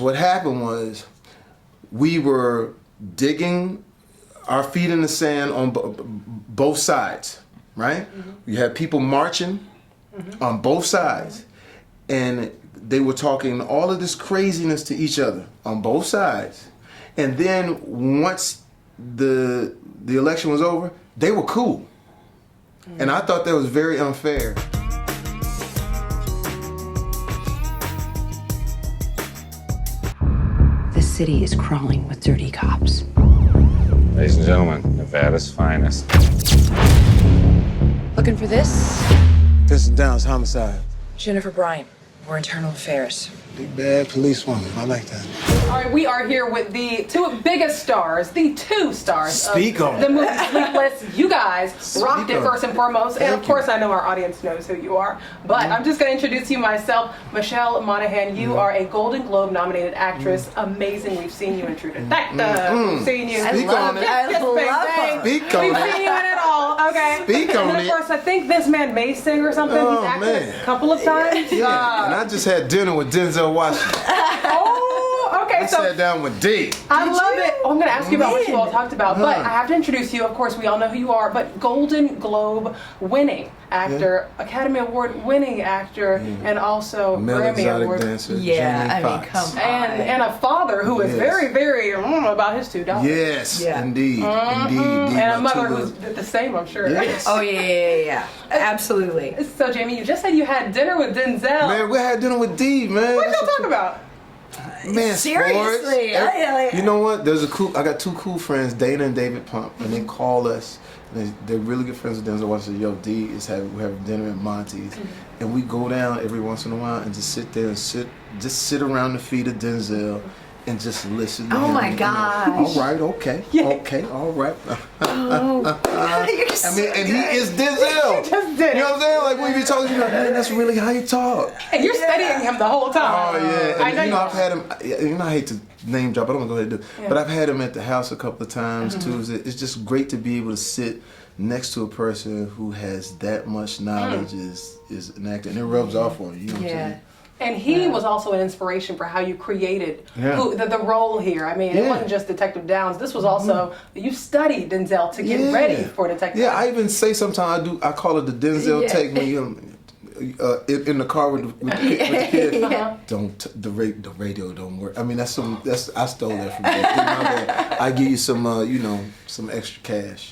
what happened was we were digging our feet in the sand on both sides, right? You had people marching on both sides, and they were talking all of this craziness to each other on both sides. And then once the election was over, they were cool. And I thought that was very unfair. The city is crawling with dirty cops. Ladies and gentlemen, Nevada's finest. Looking for this? Vincent Downs, homicide. Jennifer Bryant. We're internal affairs. Big bad policewoman. I like that. All right, we are here with the two biggest stars, the two stars Speak of on the it. movie Sleepless. You guys rocked it on first it. and foremost. And of course, I know our audience knows who you are. But I'm just going to introduce you myself. Michelle Monogham, you are a Golden Globe nominated actress. Amazing. We've seen you in True Detective. We've seen you. Speak on it. Yes, love Bang her. Bang. Speak on We've it. seen you in it all. Okay. Speak on and then, it. of course, I think this man may sing or something. Oh, He's acted man. a couple of times. Yeah, and I just had dinner with Denzel Washington. Oh, okay. I So sat down with D. I love it. Oh, I'm going to ask you about what you all talked about, but Huh. I have to introduce you. Of course, we all know who you are, but Golden Globe winning actor, Academy Award winning actor, and also Male Grammy exotic Award. dancer. Yeah, Jamie I mean, Foxx. come on. And a father who is Yes. very, very about his two daughters. Yes, Yeah. indeed, indeed. And a My mother two who's little- the same, I'm sure. Yes. Oh, yeah. Absolutely. So, Jamie, you just said you had dinner with Denzel. Man, we had dinner with D, man. What did That's y'all talk about? Man, Seriously, sports. You know what? I got two cool friends, Dana and David Pump, and they call us. And they're really good friends with Denzel Washington. Yo, D is we're having dinner at Monty's, and we go down every once in a while and just sit there and sit around the feet of Denzel. And just listen to Oh him, my you know. gosh. All right, okay, Yeah. okay, all right. You're so I mean, and he good. is Denzel. Just did it. You know what I'm saying? Like when you be talking, you're like, man, that's really how you talk. And you're studying him the whole time. Oh yeah, I and, know you know you I've had him. You know I hate to name drop, but I'm gonna go ahead and do it. But I've had him at the house a couple of times too. It's just great to be able to sit next to a person who has that much knowledge is an actor, and it rubs off on you. You know what I'm saying? And he was also an inspiration for how you created the role here. I mean, it wasn't just Detective Downs. This was also, you studied Denzel to get ready for Detective Downs. Yeah, I even say sometimes I call it the Denzel take when you in the car with the kid. Don't the radio don't work. I mean I stole that from you. I give you some some extra cash.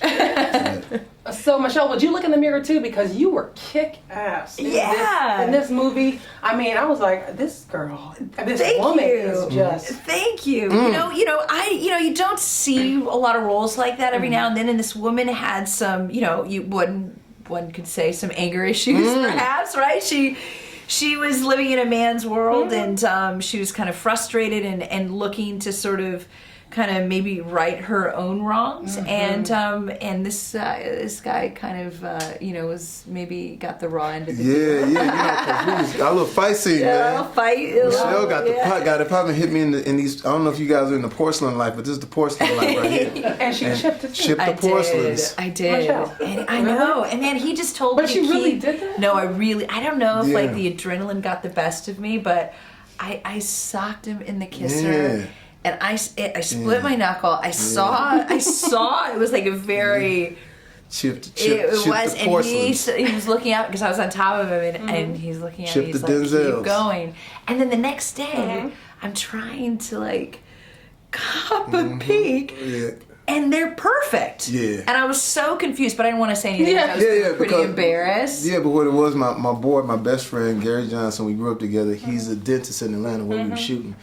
So Michelle, would you look in the mirror too, because you were kick ass in this movie? I mean, I was like, this girl, this woman is just. Thank you. You don't see a lot of roles like that every now and then, and this woman had some, one could say some anger issues, perhaps, right? She was living in a man's world, and she was kind of frustrated and looking to sort of kind of maybe right her own wrongs, and this guy kind of was maybe got the raw end of the deal. Cause got a little fight scene, man. A fight. Michelle got the pot and hit me in these. I don't know if you guys are in the porcelain life, but this is the porcelain life right here. And she chipped it. Chipped the porcelains. I did. Michelle. And I know. And then he just told me. But she really did that? No, I don't know if like the adrenaline got the best of me, but I socked him in the kisser. Yeah. And I split my knuckle. I saw it was like a very Chipped it was, the and he was looking out because I was on top of him, and he's looking at me. He's like, keep going. And then the next day, I'm trying to like cop a peek, and they're perfect. Yeah. And I was so confused, but I didn't want to say anything. I was pretty embarrassed. Yeah, but what it was, my best friend Gary Johnson, we grew up together. He's a dentist in Atlanta where we were shooting.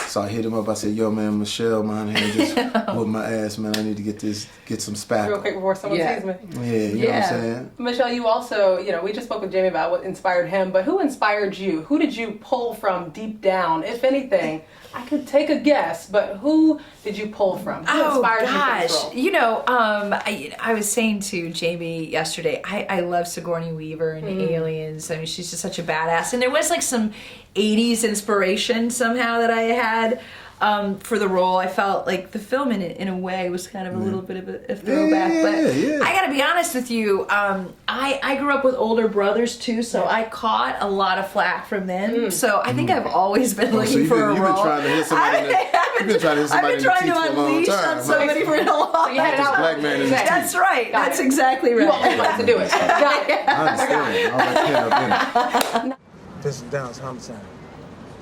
So I hit him up. I said, "Yo, man, Michelle Monogham just whooped my ass, man. I need to get some spackle." Real quick before someone sees me. Yeah, you know what I'm saying? Michelle, you also, we just spoke with Jamie about what inspired him, but who inspired you? Who did you pull from deep down, if anything? I could take a guess, but who did you pull from? Who inspired you for this role? I was saying to Jamie yesterday, I love Sigourney Weaver and Aliens. I mean, she's just such a badass. And there was like some 80s inspiration somehow that I had. for the role. I felt like the film in a way was kind of a little bit of a throwback. But I gotta be honest with you, I grew up with older brothers too, so I caught a lot of flack from them. So I think I've always been looking for a role. You've been trying to hit somebody I've been trying to unleash on somebody for a long time. So you had an black man in the That's right. That's exactly right. You always like to do it. Got it. I understand. I'll let Ken up in. This is Downs Homicide.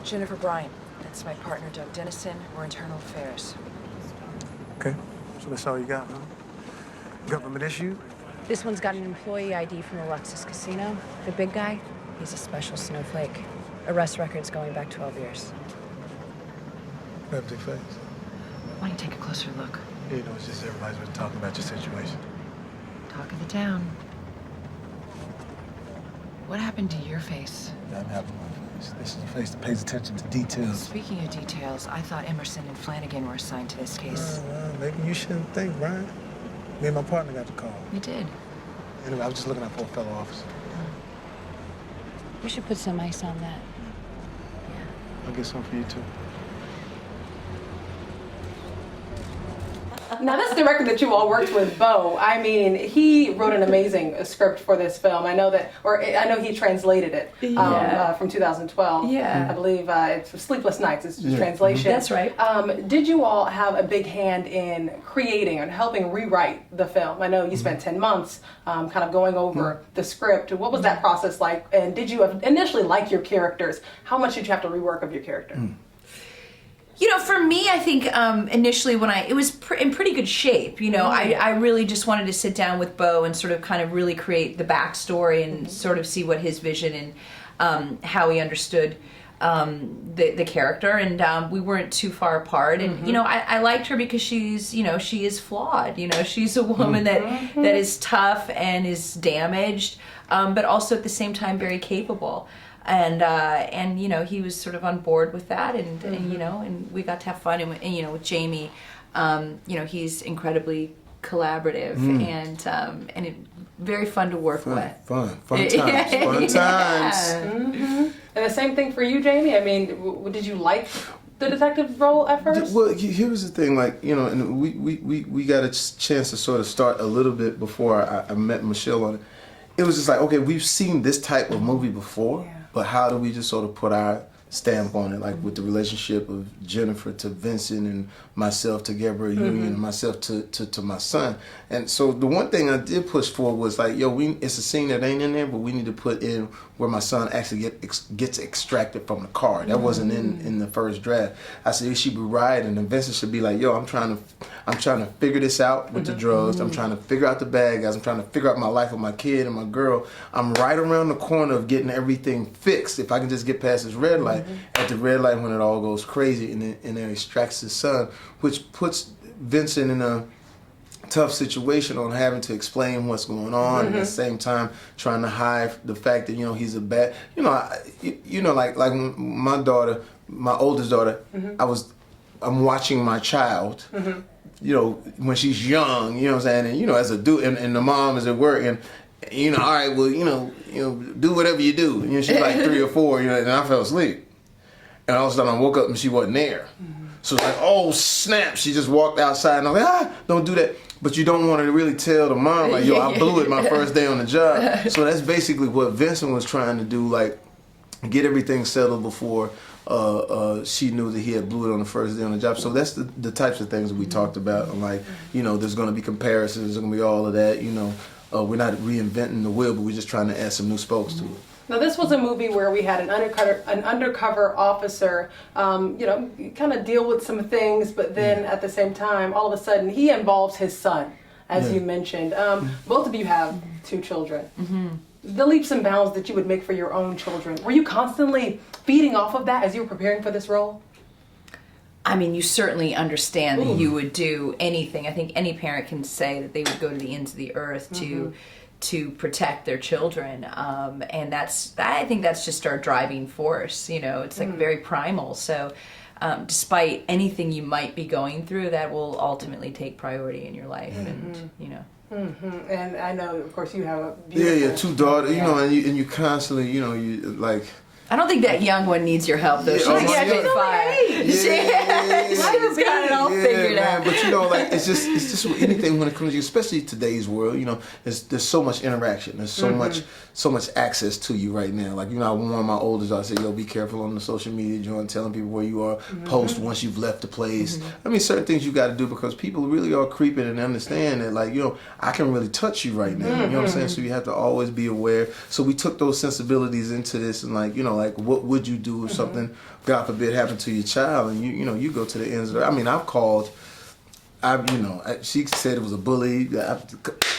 Jennifer Bryant. That's my partner, Doug Dennison. We're internal affairs. Okay, so that's all you got, huh? Government issue? This one's got an employee ID from the Lexus Casino. The big guy, he's a special snowflake. Arrest records going back 12 years. Empty face. Why don't you take a closer look? You know, it's just everybody's been talking about your situation. Talk of the town. What happened to your face? I'm happy with my face. This is a face that pays attention to details. Speaking of details, I thought Emerson and Flanagan were assigned to this case. Well, maybe you shouldn't think, Brian. Me and my partner got the call. You did. Anyway, I was just looking out for a fellow officer. We should put some ice on that. I'll get some for you, too. Now, this director that you all worked with, Bo, I mean, he wrote an amazing script for this film. I know he translated it from 2012. Yeah. I believe it's Sleepless Nights, it's the translation. That's right. Did you all have a big hand in creating and helping rewrite the film? I know you spent 10 months kind of going over the script. What was that process like? And did you initially like your characters? How much did you have to rework of your character? You know, for me, I think initially when it was in pretty good shape. You know, I really just wanted to sit down with Bo and sort of kind of really create the backstory and sort of see what his vision and how he understood the character. And we weren't too far apart. And, you know, I liked her because she's, you know, she is flawed. You know, she's a woman that is tough and is damaged, but also at the same time very capable. And you know, he was sort of on board with that, and you know, and we got to have fun. And you know, with Jamie, you know, he's incredibly collaborative and very fun to work with. Fun times. And the same thing for you, Jamie. I mean, did you like the detective role at first? Well, here was the thing, like, you know, and we got a chance to sort of start a little bit before I met Michelle on it. It was just like, okay, we've seen this type of movie before. But how do we just sort of put our stamp on it, like with the relationship of Jennifer to Vincent and myself to Gabrielle Union and myself to my son. And so the one thing I did push for was like, yo, it's a scene that ain't in there, but we need to put in where my son actually gets extracted from the car. That wasn't in the first draft. I said he should be riding, and Vincent should be like, yo, I'm trying to figure this out with the drugs. I'm trying to figure out the bad guys. I'm trying to figure out my life with my kid and my girl. I'm right around the corner of getting everything fixed. If I can just get past this red light, at the red light when it all goes crazy and then extracts his son, which puts Vincent in a tough situation on having to explain what's going on and at the same time trying to hide the fact that, you know, he's a bad, like my daughter, my oldest daughter, I'm watching my child, you know, when she's young, you know what I'm saying, and, you know, as a dude, and the mom is at work, and, you know, all right, well, you know, do whatever you do. You know, she's like 3 or 4, you know, and I fell asleep. And all of a sudden I woke up and she wasn't there. So it's like, oh, snap. She just walked outside and I'm like, don't do that. But you don't want to really tell the mom, like, yo, I blew it my first day on the job. So that's basically what Vincent was trying to do, like, get everything settled before she knew that he had blew it on the first day on the job. So that's the types of things that we talked about. Like, you know, there's going to be comparisons, there's going to be all of that, you know. We're not reinventing the wheel, but we're just trying to add some new spokes to it. Now, this was a movie where we had an undercover officer, you know, kind of deal with some things, but then at the same time, all of a sudden, he involves his son, as you mentioned. Both of you have 2 children. The leaps and bounds that you would make for your own children, were you constantly feeding off of that as you were preparing for this role? I mean, you certainly understand that you would do anything. I think any parent can say that they would go to the ends of the earth to protect their children, and I think that's just our driving force. You know, it's like very primal. So, despite anything you might be going through, that will ultimately take priority in your life, and you know. And I know, of course, you have a beautiful 2 daughters. You know, and you constantly, you know, you like. I don't think that young one needs your help though. She's she's on fire. She's got it all figured out. But you know, like it's just anything when it comes to you, especially today's world. You know, there's so much interaction. There's so much access to you right now. Like, you know, I warn my oldest. I say, yo, be careful on the social media joint, telling people where you are. Post once you've left the place. I mean, certain things you got to do because people really are creeping and understand that, like, you know, I can really touch you right now. You know what I'm saying? So you have to always be aware. So we took those sensibilities into this, and like, you know, like what would you do if something, God forbid, happened to your child, and you know, you go to the ends of it. I mean, I've called. She said it was a bully at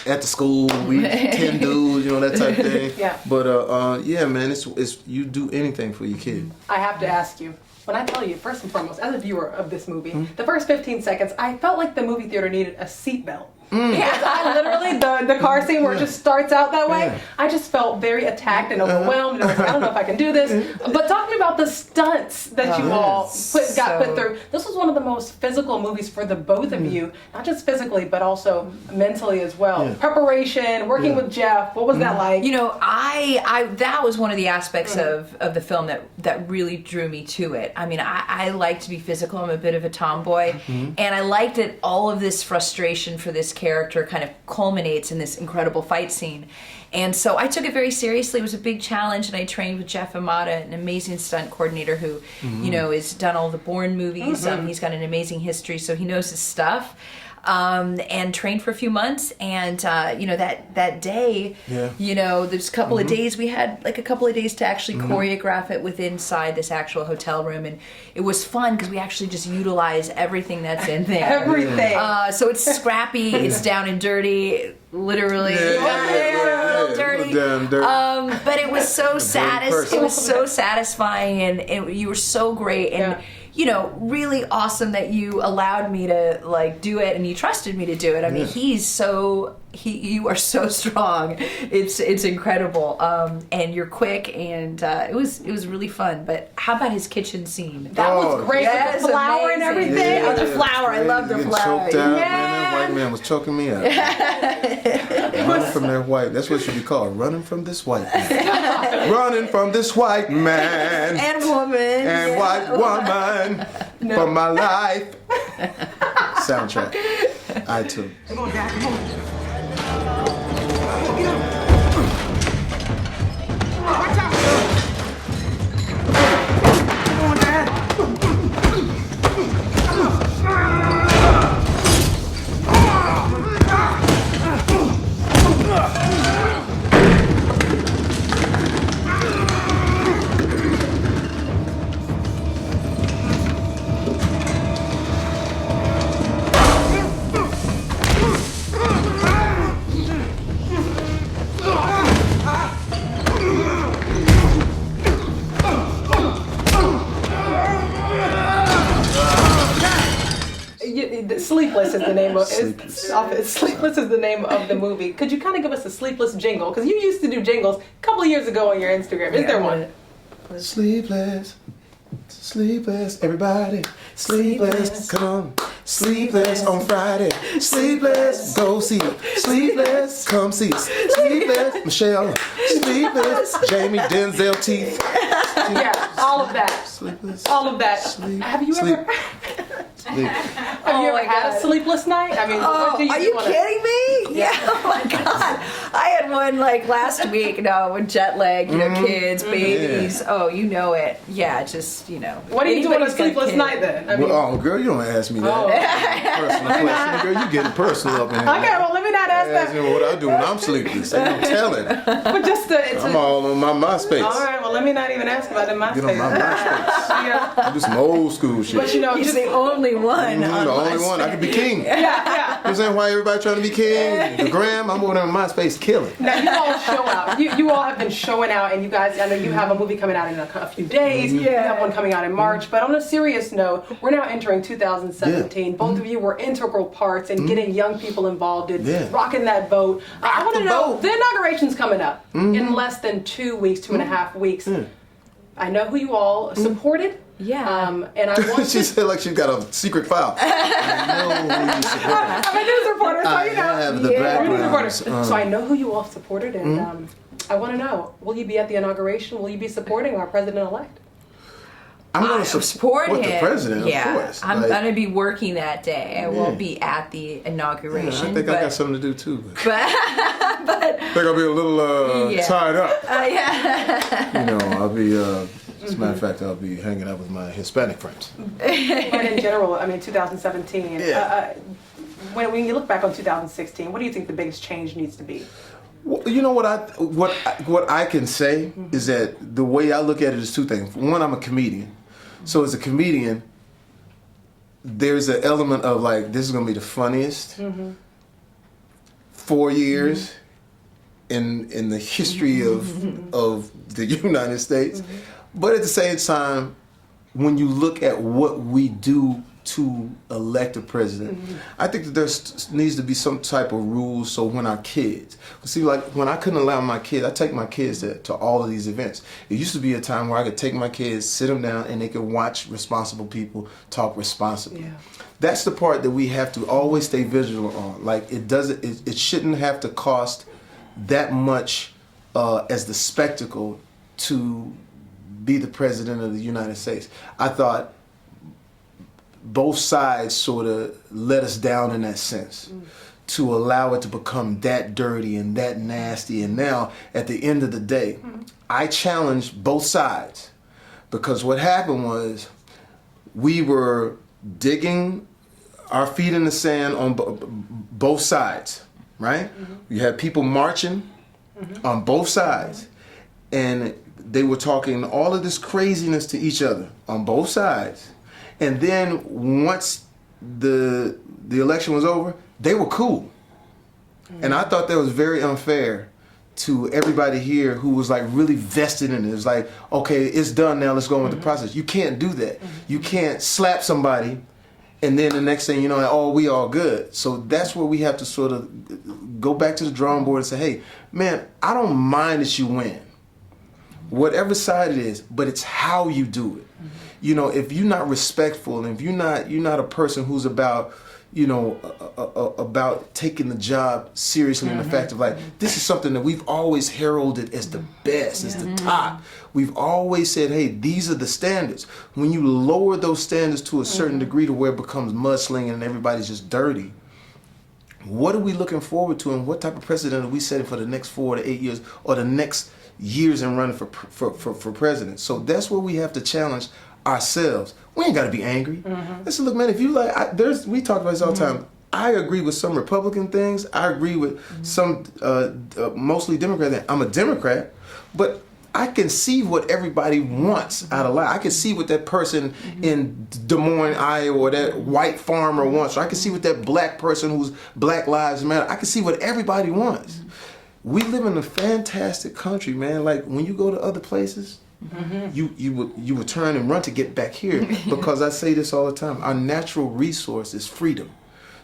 the school. We 10 dudes, you know, that type of thing. Yeah. But yeah, man, it's you do anything for your kid. I have to ask you, when I tell you, first and foremost, as a viewer of this movie, the first 15 seconds, I felt like the movie theater needed a seatbelt. Because I literally, the car scene where it just starts out that way, I just felt very attacked and overwhelmed. And I was like, I don't know if I can do this. But talk to me about the stunts that you all got put through. This was one of the most physical movies for the both of you, not just physically, but also mentally as well. Preparation, working with Jeff, what was that like? You know, I that was one of the aspects of the film that really drew me to it. I mean, I like to be physical. I'm a bit of a tomboy. And I liked that all of this frustration for this character kind of culminates in this incredible fight scene. And so I took it very seriously. It was a big challenge, and I trained with Jeff Amata, an amazing stunt coordinator who, you know, has done all the Bourne movies. He's got an amazing history, so he knows his stuff. And trained for a few months, and you know, that day, you know, there's a couple of days, we had like a couple of days to actually choreograph it within inside this actual hotel room, and it was fun because we actually just utilize everything that's in there. Everything. So it's scrappy, it's down and dirty, literally, a little dirty. But it was so satisfying, and you were so great, and you know, really awesome that you allowed me to like do it, and you trusted me to do it. I mean, you are so strong. It's incredible, and you're quick, and it was really fun. But how about his kitchen scene? That was great with the flour and everything. Oh, the flour! I love the flour. Choked out, man. That white man was choking me out. Running from that white. That's what should be called. Running from this white man. Running from this white man and woman and white woman from my life. Soundtrack. iTunes. Come on, Dad, come on. Sleepless is the name of Sleepless. Sleepless is the name of the movie. Could you kind of give us a Sleepless jingle? Because you used to do jingles a couple of years ago on your Instagram. Is there one? Sleepless, sleepless, everybody. Sleepless, come on. Sleepless on Friday. Sleepless, go see it. Sleepless, come see us. Sleepless, Michelle. Sleepless, Jamie, Denzel, Teeth. Yeah, all of that. Sleepless. All of that. Have you ever? Have you ever had a sleepless night? I mean, what do are you wanna... kidding me? Yeah. Oh my God. I had one like last week. No, with jet lag, you know, kids, babies. Oh, you know it. Yeah, just, you know. What do you do on a sleepless night then? I mean, well, girl, you don't ask me that. Personal question, girl. You getting personal up in here. Okay, well, let me not ask that. You know what I do when I'm sleepless. Ain't no telling. But just I'm all on my MySpace. All right, well, let me not even ask about the MySpace. Get on my MySpace. Do some old school shit. But you know, he's the only one. The only one. I could be king. Yeah. You know what I'm saying? Why everybody trying to be king? The gram, I'm over there on MySpace killing. Now, you all show out. You all have been showing out, and you guys, I know you have a movie coming out in a few days. You have one coming out in March. But on a serious note, we're now entering 2017. Both of you were integral parts in getting young people involved in rocking that boat. I want to know, the inauguration's coming up in less than 2 weeks, 2.5 weeks. I know who you all supported. Yeah. And I want She said like she got a secret file. I know who you supported. I'm a news reporter, so you know. I have the background. So I know who you all supported, and I want to know, will you be at the inauguration? Will you be supporting our president-elect? I'm going to support him. the president, yeah. of course. I'm going to be working that day. I won't be at the inauguration. I think I got something to do too. But but I think I'll be a little tied up. Yeah. You know, I'll be, as a matter of fact, I'll be hanging out with my Hispanic friends. But in general, I mean, 2017, when you look back on 2016, what do you think the biggest change needs to be? Well, you know what I can say is that the way I look at it is two things. One, I'm a comedian. So as a comedian, there's an element of like, this is going to be the funniest 4 years in the history of the United States. But at the same time, when you look at what we do to elect a president, I think that there needs to be some type of rules. So when our kids, see, like when I couldn't allow my kids, I take my kids to all of these events. It used to be a time where I could take my kids, sit them down, and they could watch responsible people talk responsibly. Yeah. That's the part that we have to always stay vigilant on. Like it shouldn't have to cost that much as the spectacle to be the president of the United States. I thought both sides sort of let us down in that sense to allow it to become that dirty and that nasty. And now, at the end of the day, I challenged both sides, because what happened was we were digging our feet in the sand on both sides, right? You had people marching on both sides, and they were talking all of this craziness to each other on both sides. And then once the election was over, they were cool. And I thought that was very unfair to everybody here who was like really vested in it. It was like, okay, it's done now, let's go on with the process. You can't do that. You can't slap somebody and then the next thing you know, oh, we all good. So that's where we have to sort of go back to the drawing board and say, hey, man, I don't mind that you win, whatever side it is, but it's how you do it. You know, if you're not respectful, and if you're not a person who's about, you know, about taking the job seriously, and the fact of like, this is something that we've always heralded as the best, as the top. We've always said, hey, these are the standards. When you lower those standards to a certain degree to where it becomes mudslinging and everybody's just dirty, what are we looking forward to, and what type of precedent are we setting for the next 4 to 8 years, or the next years in running for president? So that's where we have to challenge ourselves. We ain't got to be angry. Listen, look, man, if you like, we talk about this all the time. I agree with some Republican things. I agree with some mostly Democrat things. I'm a Democrat, but I can see what everybody wants out of life. I can see what that person in Des Moines, Iowa, or that white farmer wants. Or I can see what that black person who's Black Lives Matter. I can see what everybody wants. We live in a fantastic country, man. Like when you go to other places, you would turn and run to get back here, because I say this all the time. Our natural resource is freedom.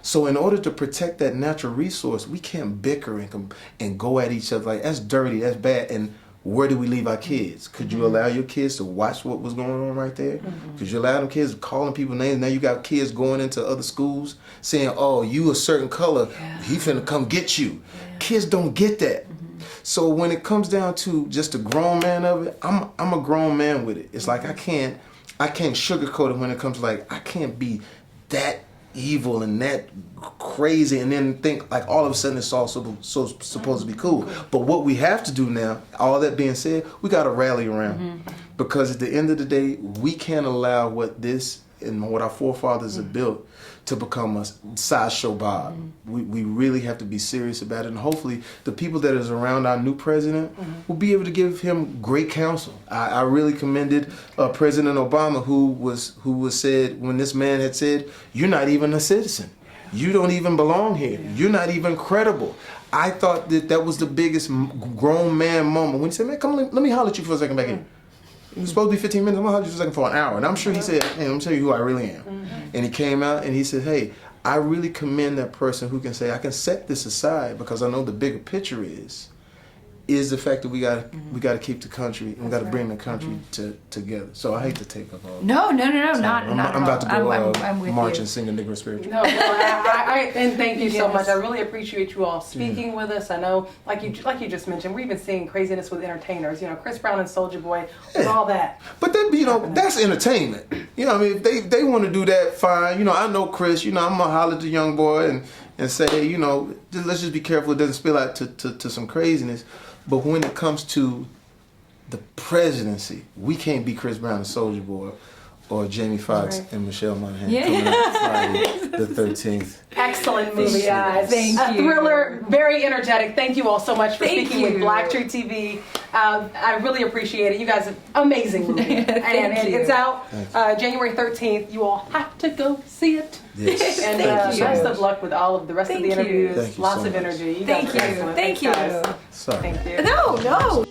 So in order to protect that natural resource, we can't bicker and go at each other like, that's dirty, that's bad. And where do we leave our kids? Could you allow your kids to watch what was going on right there? Could you allow them kids calling people names? Now you got kids going into other schools saying, oh, you a certain color, he finna come get you. Kids don't get that. So when it comes down to just a grown man of it, I'm a grown man with it. It's like I can't sugarcoat it when it comes to like, I can't be that evil and that crazy and then think like all of a sudden it's all so supposed to be cool. But what we have to do now, all that being said, we got to rally around, because at the end of the day, we can't allow what this and what our forefathers have built to become a sideshow Bob. We really have to be serious about it, and hopefully the people that is around our new president will be able to give him great counsel. I really commended President Obama, who was said when this man had said, "You're not even a citizen. You don't even belong here. You're not even credible." I thought that was the biggest grown man moment when he said, "Man, come let me holler at you for a second back here." It was supposed to be 15 minutes. I'm gonna hold you for a second for an hour. And I'm sure he said, hey, let me tell you who I really am. And he came out and he said, hey, I really commend that person who can say, I can set this aside because I know the bigger picture is is the fact that we got to keep the country and we got to bring the country together. So I hate to take up all. No, So not I'm at about to all. go I'm with march you. and sing a Negro spiritual. No, and thank you so Yes. much. I really appreciate you all speaking with us. I know, like you just mentioned, we've been seeing craziness with entertainers. You know, Chris Brown and Soulja Boy, and all that. But that, you know, that's entertainment. You know, I mean, if they want to do that, fine. You know, I know Chris. You know, I'm gonna holler at the young boy and say, hey, you know, let's just be careful it doesn't spill out to some craziness. But when it comes to the presidency, we can't be Chris Brown and Soulja Boy or Jamie Foxx and Michelle Monogham coming out Friday the 13th. Excellent movie, guys. Thank you. Thriller, very energetic. Thank you all so much for Thank speaking with you. BlackTree TV. I really appreciate it. You guys are amazing movie. and you. it's out January 13th. You all have to go see it. Yes. And Thank you. best of luck with all of the rest of the Thank you. interviews. Thank you Lots so of much. energy. You Thank guys you. are excellent. Thank Thanks, you. guys. Sorry. Thank you. No.